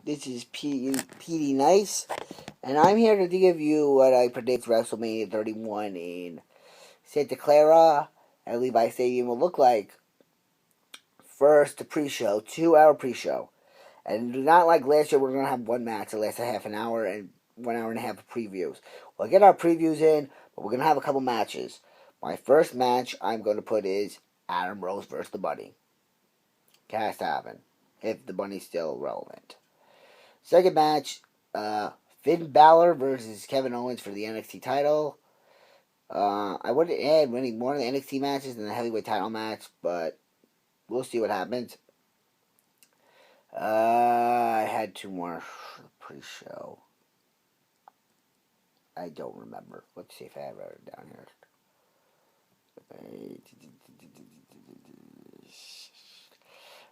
This is PD Nice, and I'm here to give you what I predict WrestleMania 31 in Santa Clara at Levi Stadium will look like. First, the pre-show, 2-hour pre-show. And not like last year, we're going to have one match that lasts a half an hour and 1 hour and a half of previews. We'll get our previews in, but we're going to have a couple matches. My first match I'm going to put is Adam Rose versus the Bunny. Has to happen, if the Bunny's still relevant. Second match, Finn Balor versus Kevin Owens for the NXT title. I would add winning more of the NXT matches than the heavyweight title match, but we'll see what happens. I had two more for the pre-show. I don't remember. Let's see if I have it down here.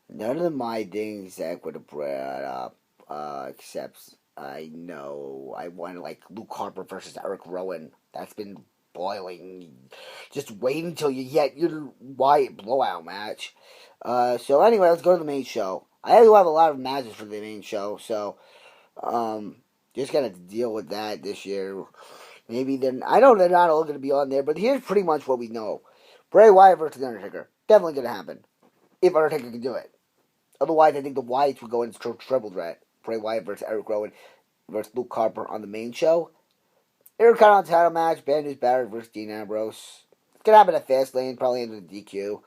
None of my things Zach would have brought up, except I know I wanted like Luke Harper versus Eric Rowan. That's been boiling. Just wait until you get your Wyatt blowout match. So anyway, let's go to the main show. I do have a lot of matches for the main show, so just gonna have to deal with that this year. Maybe then I know they're not all gonna be on there, but here's pretty much what we know: Bray Wyatt versus Undertaker, definitely gonna happen if Undertaker can do it. Otherwise, I think the Wyatts would go into triple threat. Bray Wyatt versus Eric Rowan versus Luke Harper on the main show. Intercontinental title match, Bad News Barrett versus Dean Ambrose. It's going to happen at Fastlane, probably into the DQ.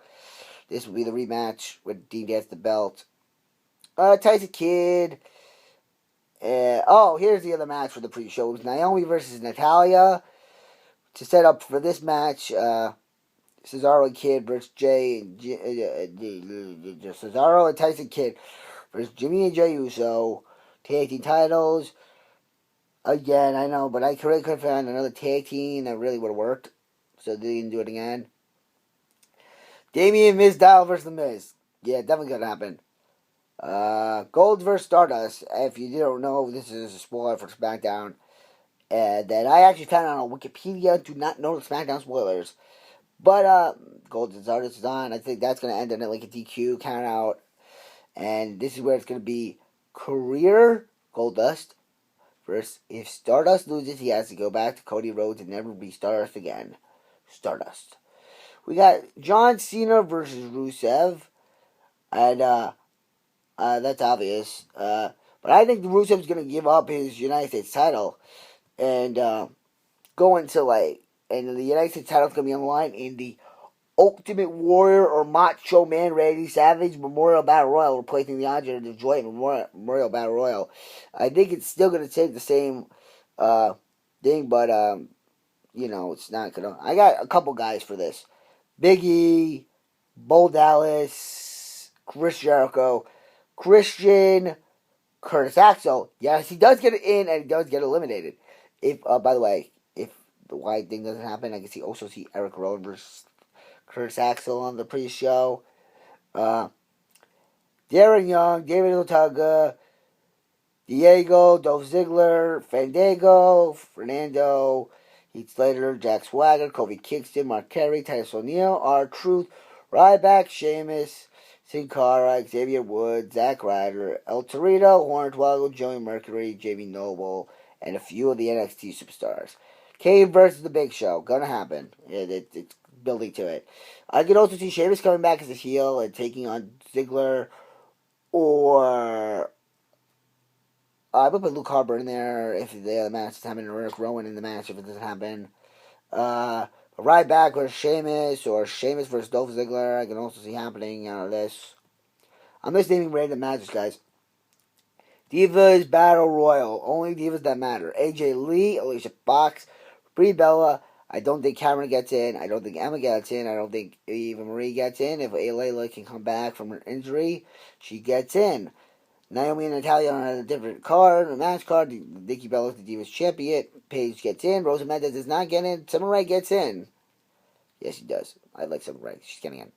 This will be the rematch when Dean gets the belt. Tyson Kidd. Here's the other match for the pre-show. It was Naomi versus Natalia. To set up for this match, Cesaro and Kidd versus Cesaro and Tyson Kidd versus Jimmy and Jey Uso. Tag team titles. Again, I know, but I really couldn't find another tag team that really would have worked. So they didn't do it again. Damian Mizdow versus The Miz. Yeah, definitely gonna happen. Gold versus Stardust. If you don't know, this is a spoiler for SmackDown. That I actually found on Wikipedia. Do not know the SmackDown spoilers. But Gold and Stardust is on. I think that's gonna end in like a DQ count out. And this is where it's gonna be career Goldust versus if Stardust loses, he has to go back to Cody Rhodes and never be Stardust again. Stardust. We got John Cena versus Rusev. And that's obvious. But I think Rusev's going to give up his United States title. And go into and the United States title's going to be on the line in the Ultimate Warrior or Macho Man Randy Savage Memorial Battle Royal, replacing the Andre the Joint Memorial Battle Royal. I think it's still going to take the same thing, but it's not going to. I got a couple guys for this: Big E, Bo Dallas, Chris Jericho, Christian, Curtis Axel. Yes, he does get it in, and he does get eliminated. If by the way, if the Wyatt thing doesn't happen, I can also see Eric Rowan versus Curtis Axel on the pre-show. Darren Young, David Otunga, Diego, Dolph Ziggler, Fandango, Fernando, Heath Slater, Jack Swagger, Kofi Kingston, Mark Carey, Titus O'Neil, R-Truth, Ryback, Sheamus, Sin Cara, Xavier Woods, Zack Ryder, El Torito, Hornswoggle, Joey Mercury, Jamie Noble, and a few of the NXT superstars. Kane versus The Big Show. Gonna happen. It's building to it. I could also see Sheamus coming back as a heel and taking on Ziggler, or I would put Luke Harper in there if the other match is happening, or Eric Rowan in the match if it doesn't happen. Ryback versus Sheamus, or Sheamus versus Dolph Ziggler. I can also see happening out of this. I'm just naming random matches, guys. Divas Battle Royal. Only divas that matter. AJ Lee, Alicia Fox, Brie Bella. I don't think Cameron gets in. I don't think Emma gets in. I don't think Eva Marie gets in. If Layla can come back from her injury, she gets in. Naomi and Natalia on a different card, a match card. Nikki Bella's the Divas Champion. Paige gets in. Rosa Mendes does not get in. Summer Rae gets in. Yes, she does. I like Summer Rae. She's getting in.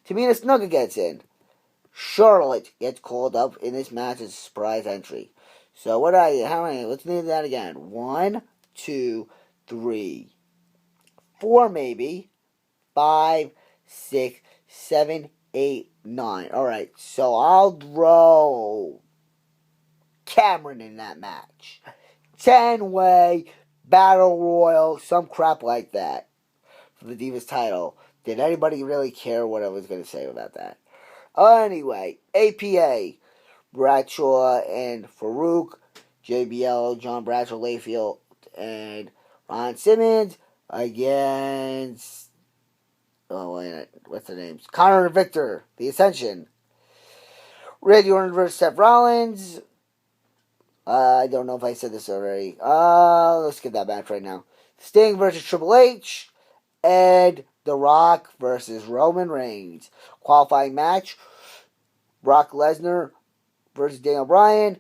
Tamina Snuka gets in. Charlotte gets called up in this match as a surprise entry. So how many? Let's name that again. 1, 2, 3, 4 maybe. 5, 6, 7, 8, 9. Alright, so I'll throw hammering in that match. 10-way battle royal, some crap like that for the Divas title. Did anybody really care what I was going to say about that? Anyway, APA, Bradshaw and Farouk, JBL, John Bradshaw, Layfield, and Ron Simmons against, oh wait, what's the names? Connor and Victor, the Ascension. Randy Orton versus Seth Rollins. I don't know if I said this already. Let's get that match right now. Sting versus Triple H. And The Rock versus Roman Reigns. Qualifying match. Brock Lesnar versus Daniel Bryan.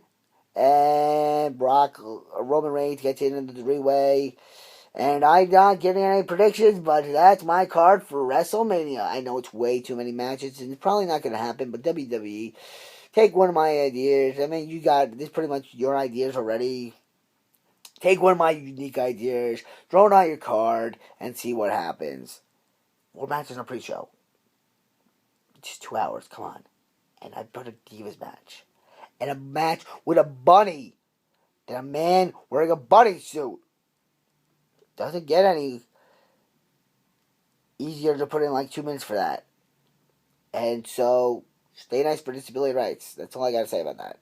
And Roman Reigns gets into the three-way. And I'm not getting any predictions, but that's my card for WrestleMania. I know it's way too many matches, and it's probably not going to happen, but WWE, take one of my ideas. I mean, you got this pretty much your ideas already. Take one of my unique ideas, throw it on your card, and see what happens. What matches on pre-show? Just 2 hours, come on. And I put a Divas match. And a match with a bunny. And a man wearing a bunny suit. Doesn't get any easier to put in like 2 minutes for that. And so, stay nice for disability rights. That's all I gotta say about that.